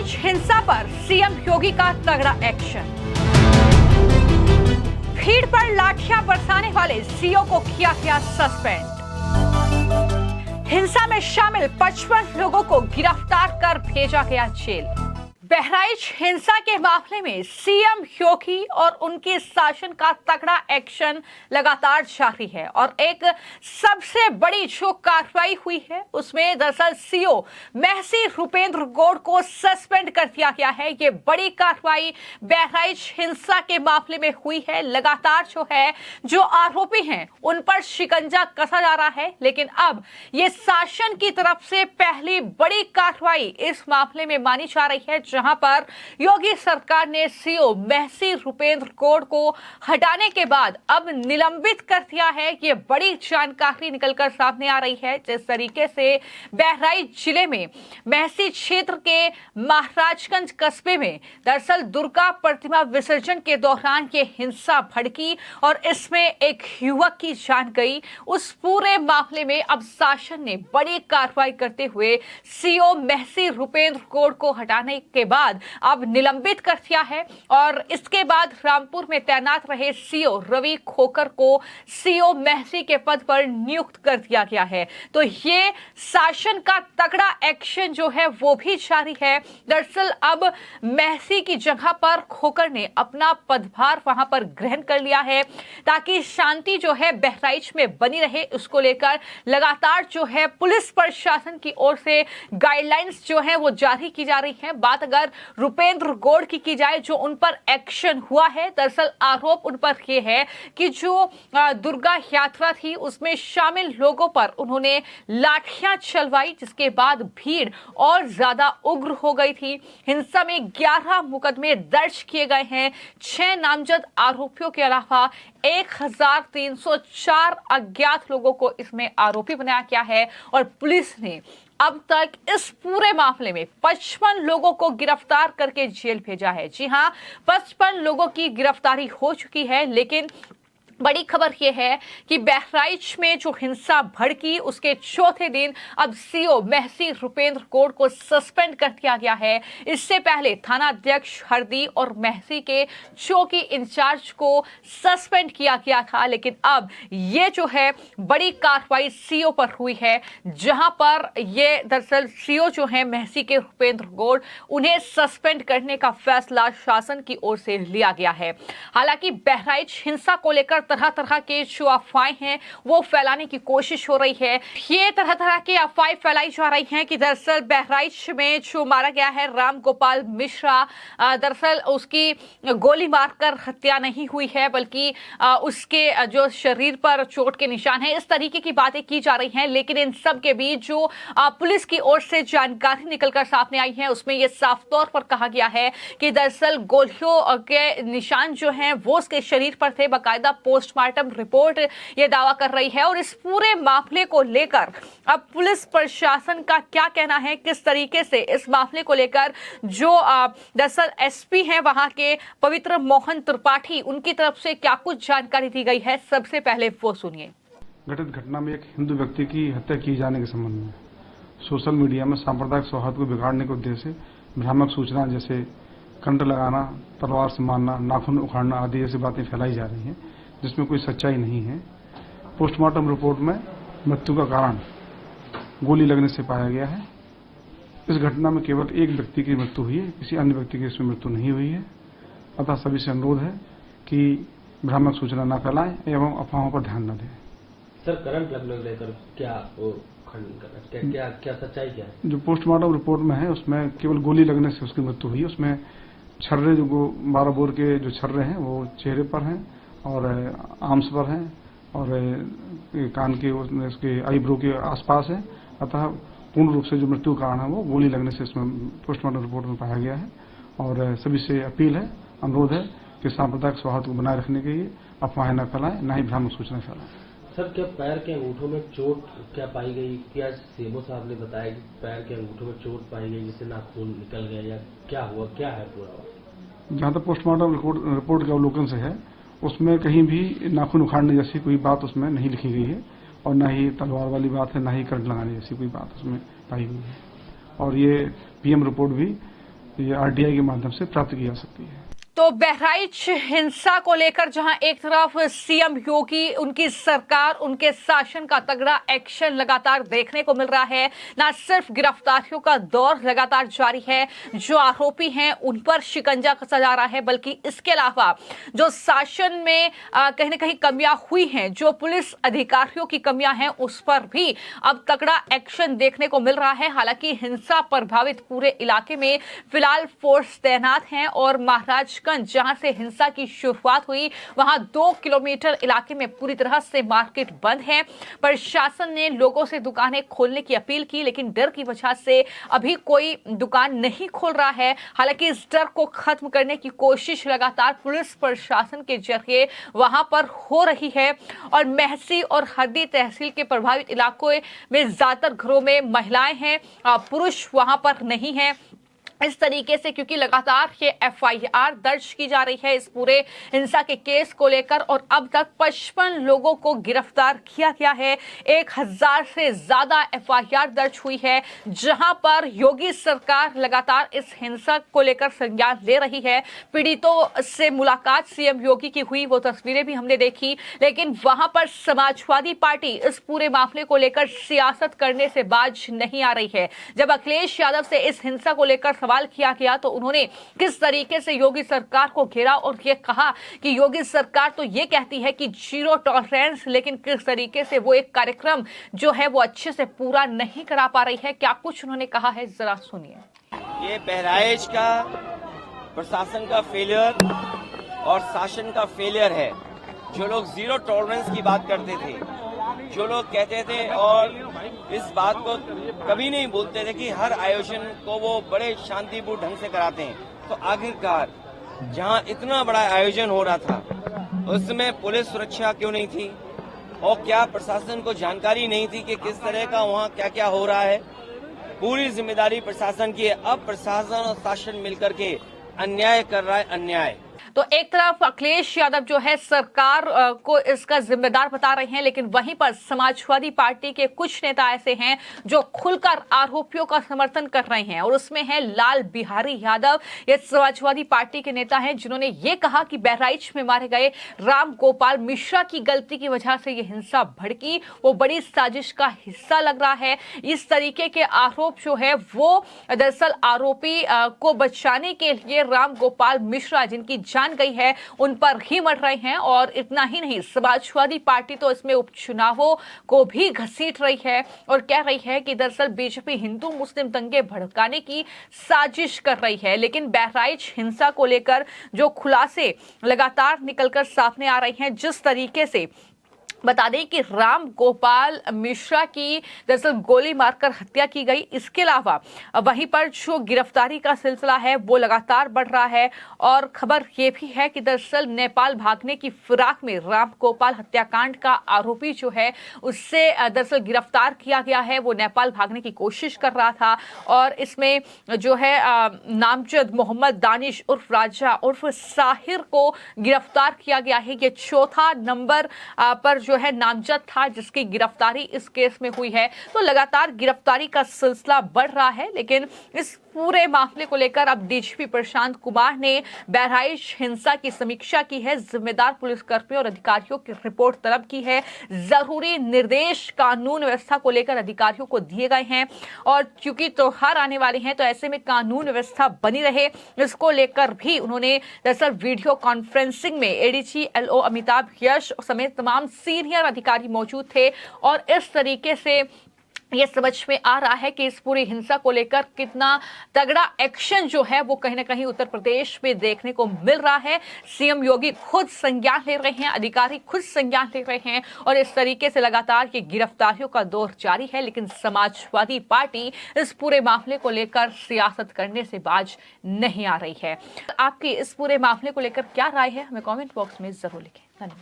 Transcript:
बहराइच हिंसा पर सीएम योगी का तगड़ा एक्शन। भीड़ पर लाठियां बरसाने वाले सीओ को किया गया सस्पेंड। हिंसा में शामिल 55 लोगों को गिरफ्तार कर भेजा गया जेल। बहराइच हिंसा के मामले में सीएम योगी और उनके शासन का तगड़ा एक्शन लगातार जारी है और एक सबसे बड़ी जो कार्रवाई हुई है उसमें दरअसल सीओ महसी रुपेंद्र गौड़ को सस्पेंड कर दिया गया है। ये बड़ी कार्रवाई बहराइच हिंसा के मामले में हुई है। लगातार जो आरोपी हैं उन पर शिकंजा कसा जा रहा है, लेकिन अब ये शासन की तरफ से पहली बड़ी कार्रवाई इस मामले में मानी जा रही है, जहां पर योगी सरकार ने सीओ महसी रुपेंद्र गौड़ को हटाने के बाद अब निलंबित कर दिया है। ये बड़ी जानकारी निकलकर सामने आ रही है। जिस तरीके से बहराइच जिले में महसी क्षेत्र के महाराजगंज कस्बे में दरअसल दुर्गा प्रतिमा विसर्जन के दौरान ये हिंसा भड़की और इसमें एक युवक की जान गई, उस पूरे मामले में अब शासन ने बड़ी कार्रवाई करते हुए सीओ महसी रुपेंद्र गौड़ को हटाने के बाद अब निलंबित कर दिया है और इसके बाद रामपुर में तैनात रहे सीओ रवि खोकर को सीओ महसी के पद पर नियुक्त कर दिया गया है। तो ये शासन का तगड़ा एक्शन जो है वो भी जारी है। दरअसल अब महसी की जगह पर खोकर ने अपना पदभार वहां पर ग्रहण कर लिया है ताकि शांति जो है बहराइच में बनी रहे। उसको लेकर लगातार जो है पुलिस प्रशासन की ओर से गाइडलाइंस जो है वो जारी की जा रही है। बात अगर रुपेंद्र गौड़ की जाए जो उन पर एक्शन हुआ है, दरअसल आरोप उन पर यह है कि जो दुर्गा यात्रा थी उसमें शामिल लोगों पर उन्होंने लाठियां चलवाई, जिसके बाद भीड़ और ज्यादा उग्र हो गई थी। हिंसा में 11 मुकदमे दर्ज किए गए हैं। 6 नामजद आरोपियों के अलावा 1304 अज्ञात लोगों को इसमें आरोपी बनाया गया है और पुलिस ने अब तक इस पूरे मामले में 55 लोगों को गिरफ्तार करके जेल भेजा है। जी हां, 55 लोगों की गिरफ्तारी हो चुकी है, लेकिन बड़ी खबर यह है कि बहराइच में जो हिंसा भड़की उसके चौथे दिन अब सीओ महसी रुपेंद्र गौड़ को सस्पेंड कर दिया गया है। इससे पहले थाना अध्यक्ष हरदी और महसी के चौकी इंचार्ज को सस्पेंड किया गया था, लेकिन अब ये जो है बड़ी कार्रवाई सीओ पर हुई है, जहां पर ये दरअसल सीओ जो है महसी के रुपेंद्र गौड़, उन्हें सस्पेंड करने का फैसला शासन की ओर से लिया गया है। हालांकि बहराइच हिंसा को लेकर तरह तरह के जो अफवाहें हैं वो फैलाने की कोशिश हो रही है। ये तरह तरह की अफवाहें फैलाई जा रही हैं कि दरअसल बहराइच में जो मारा गया है राम गोपाल मिश्रा, दरअसल उसकी गोली मारकर हत्या नहीं हुई है, बल्कि उसके जो शरीर पर चोट के निशान हैं। इस तरीके की बातें की जा रही हैं, लेकिन इन सब के बीच जो पुलिस की ओर से जानकारी निकलकर सामने आई है उसमें यह साफ तौर पर कहा गया है कि दरअसल गोलियों के निशान जो हैं वो उसके शरीर पर थे। बाकायदा पोस्टमार्टम रिपोर्ट ये दावा कर रही है और इस पूरे मामले को लेकर अब पुलिस प्रशासन का क्या कहना है, किस तरीके से इस मामले को लेकर जो दरअसल एसपी हैं वहां के पवित्र मोहन त्रिपाठी, उनकी तरफ से क्या कुछ जानकारी दी गई है, सबसे पहले वो सुनिए। घटित घटना में एक हिंदू व्यक्ति की हत्या किए जाने के संबंध में सोशल मीडिया में सांप्रदायिक सौहार्द को बिगाड़ने के उद्देश्य से भ्रामक सूचना जैसे कंठ लगाना, तलवार से मारना, नाखून उखाड़ना आदि ऐसी बातें फैलाई जा रही हैं जिसमें कोई सच्चाई नहीं है। पोस्टमार्टम रिपोर्ट में मृत्यु का कारण गोली लगने से पाया गया है। इस घटना में केवल एक व्यक्ति की मृत्यु हुई है, किसी अन्य व्यक्ति की इसमें मृत्यु नहीं हुई है। अतः सभी से अनुरोध है कि भ्रामक सूचना न फैलाएं एवं अफवाहों पर ध्यान न दें। सर, करंट लगने को लेकर क्या सच्चाई क्या है? जो पोस्टमार्टम रिपोर्ट में है उसमें केवल गोली लगने से उसकी मृत्यु हुई है। उसमें छर्रे जो 12 बोर के जो छर्रे हैं वो चेहरे पर हैं और आर्म्स पर हैं और कान के उसके आईब्रो के आसपास है। अतः पूर्ण रूप से जो मृत्यु कारण है वो गोली लगने से इसमें पोस्टमार्टम रिपोर्ट में पाया गया है और सभी से अपील है, अनुरोध है कि सांप्रदायिक सौहार्द को बनाए रखने के लिए अफवाहें न फैलाएं, न ही भ्रामक सूचना फैलाएं। सर, क्या पैर के अंगूठों में चोट क्या पाई गई? क्या सीएमओ साहब ने बताया कि पैर के अंगूठों में चोट पाई गई जिससे नाखून निकल गया, या क्या हुआ, क्या है पूरा? जहाँ तक पोस्टमार्टम रिपोर्ट के अवलोकन से है उसमें कहीं भी नाखून उखाड़ने जैसी कोई बात उसमें नहीं लिखी गई है और न ही तलवार वाली बात है, न ही करंट लगाने जैसी कोई बात उसमें पाई गई है। और ये पीएम रिपोर्ट भी ये RTI के माध्यम से प्राप्त की जा सकती है। तो बहराइच हिंसा को लेकर जहां एक तरफ सीएम योगी, उनकी सरकार, उनके शासन का तगड़ा एक्शन लगातार देखने को मिल रहा है। न सिर्फ गिरफ्तारियों का दौर लगातार जारी है, जो आरोपी हैं उन पर शिकंजा कसा जा रहा है, बल्कि इसके अलावा जो शासन में कहीं ना कहीं कमियां हुई हैं, जो पुलिस अधिकारियों की कमियां हैं, उस पर भी अब तगड़ा एक्शन देखने को मिल रहा है। हालांकि हिंसा प्रभावित पूरे इलाके में फिलहाल फोर्स तैनात हैं और महाराजगंज जहां से हिंसा की शुरुआत हुई, वहां 2 किलोमीटर इलाके में पूरी तरह से मार्केट बंद है। प्रशासन ने लोगों से दुकानें खोलने की अपील की, लेकिन डर की वजह से अभी कोई दुकान नहीं खोल रहा है। हालांकि इस डर को खत्म करने की कोशिश लगातार पुलिस प्रशासन के जरिए वहां पर हो रही है और महसी और हरदी तहसील के प्रभावित इलाकों में ज्यादातर घरों में महिलाएं हैं, पुरुष वहां पर नहीं है। इस तरीके से क्योंकि लगातार ये FIR दर्ज की जा रही है इस पूरे हिंसा के केस को लेकर और अब तक 55 लोगों को गिरफ्तार किया गया है। 1000 से ज्यादा FIR दर्ज हुई है, जहां पर योगी सरकार लगातार इस हिंसा को लेकर संज्ञान ले रही है। पीड़ितों से मुलाकात सीएम योगी की हुई, वो तस्वीरें भी हमने देखी, लेकिन वहां पर समाजवादी पार्टी इस पूरे मामले को लेकर सियासत करने से बाज नहीं आ रही है। जब अखिलेश यादव से इस हिंसा को लेकर सवाल किया गया तो उन्होंने किस तरीके से योगी सरकार को घेरा और ये कहा कि योगी सरकार तो ये कहती है कि जीरो टॉलरेंस, लेकिन किस तरीके से वो एक कार्यक्रम जो है वो अच्छे से पूरा नहीं करा पा रही है। क्या कुछ उन्होंने कहा है, जरा सुनिए। ये बहराइच का प्रशासन का फेलियर और शासन का फेलियर है। जो लोग जीरो टॉलरेंस की बात करते थे, जो लोग कहते थे और इस बात को कभी नहीं बोलते थे कि हर आयोजन को वो बड़े शांतिपूर्ण ढंग से कराते हैं, तो आखिरकार जहां इतना बड़ा आयोजन हो रहा था उसमें पुलिस सुरक्षा क्यों नहीं थी और क्या प्रशासन को जानकारी नहीं थी कि किस तरह का वहां क्या क्या हो रहा है? पूरी जिम्मेदारी प्रशासन की है। अब प्रशासन और शासन मिलकर के अन्याय कर रहा है, अन्याय। तो एक तरफ अखिलेश यादव जो है सरकार को इसका जिम्मेदार बता रहे हैं, लेकिन वहीं पर समाजवादी पार्टी के कुछ नेता ऐसे हैं जो खुलकर आरोपियों का समर्थन कर रहे हैं और उसमें है लाल बिहारी यादव। ये समाजवादी पार्टी के नेता हैं जिन्होंने ये कहा कि बहराइच में मारे गए राम गोपाल मिश्रा की गलती की वजह से ये हिंसा भड़की, वो बड़ी साजिश का हिस्सा लग रहा है। इस तरीके के आरोप जो है वो दरअसल आरोपी को बचाने के लिए राम गोपाल मिश्रा जिनकी जान गई है उन पर ही मर रहे हैं। और इतना ही नहीं, समाजवादी पार्टी तो इसमें उपचुनावों को भी घसीट रही है और कह रही है कि दरअसल बीजेपी हिंदू मुस्लिम दंगे भड़काने की साजिश कर रही है। लेकिन बहराइच हिंसा को लेकर जो खुलासे लगातार निकलकर सामने आ रहे हैं, जिस तरीके से बता दें कि राम गोपाल मिश्रा की दरअसल गोली मारकर हत्या की गई, इसके अलावा वहीं पर जो गिरफ्तारी का सिलसिला है वो लगातार बढ़ रहा है और खबर ये भी है कि दरअसल नेपाल भागने की फिराक में राम गोपाल हत्याकांड का आरोपी जो है उससे दरअसल गिरफ्तार किया गया है। वो नेपाल भागने की कोशिश कर रहा था और इसमें जो है नामजद मोहम्मद दानिश उर्फ राजा उर्फ साहिर को गिरफ्तार किया गया है। ये चौथा नंबर पर जो है नामजद था जिसकी गिरफ्तारी इस केस में हुई है। तो लगातार गिरफ्तारी का सिलसिला बढ़ रहा है, लेकिन इस पूरे मामले को लेकर अब डीजीपी प्रशांत कुमार ने बहराइच हिंसा की समीक्षा की है, जिम्मेदार पुलिसकर्मियों और अधिकारियों की रिपोर्ट तलब की है, जरूरी निर्देश कानून व्यवस्था को लेकर अधिकारियों को दिए गए हैं और क्योंकि त्योहार आने वाले हैं तो ऐसे में कानून व्यवस्था बनी रहे, इसको लेकर भी उन्होंने दरअसल वीडियो कॉन्फ्रेंसिंग में एडीजी LO अमिताभ यश समेत तमाम सीनियर अधिकारी मौजूद थे और इस तरीके से ये समझ में आ रहा है कि इस पूरी हिंसा को लेकर कितना तगड़ा एक्शन जो है वो कहीं ना कहीं उत्तर प्रदेश में देखने को मिल रहा है। सीएम योगी खुद संज्ञान ले रहे हैं, अधिकारी खुद संज्ञान ले रहे हैं और इस तरीके से लगातार ये गिरफ्तारियों का दौर जारी है। लेकिन समाजवादी पार्टी इस पूरे मामले को लेकर सियासत करने से बाज नहीं आ रही है। आपकी इस पूरे मामले को लेकर क्या राय है, हमें कॉमेंट बॉक्स में जरूर लिखें। धन्यवाद।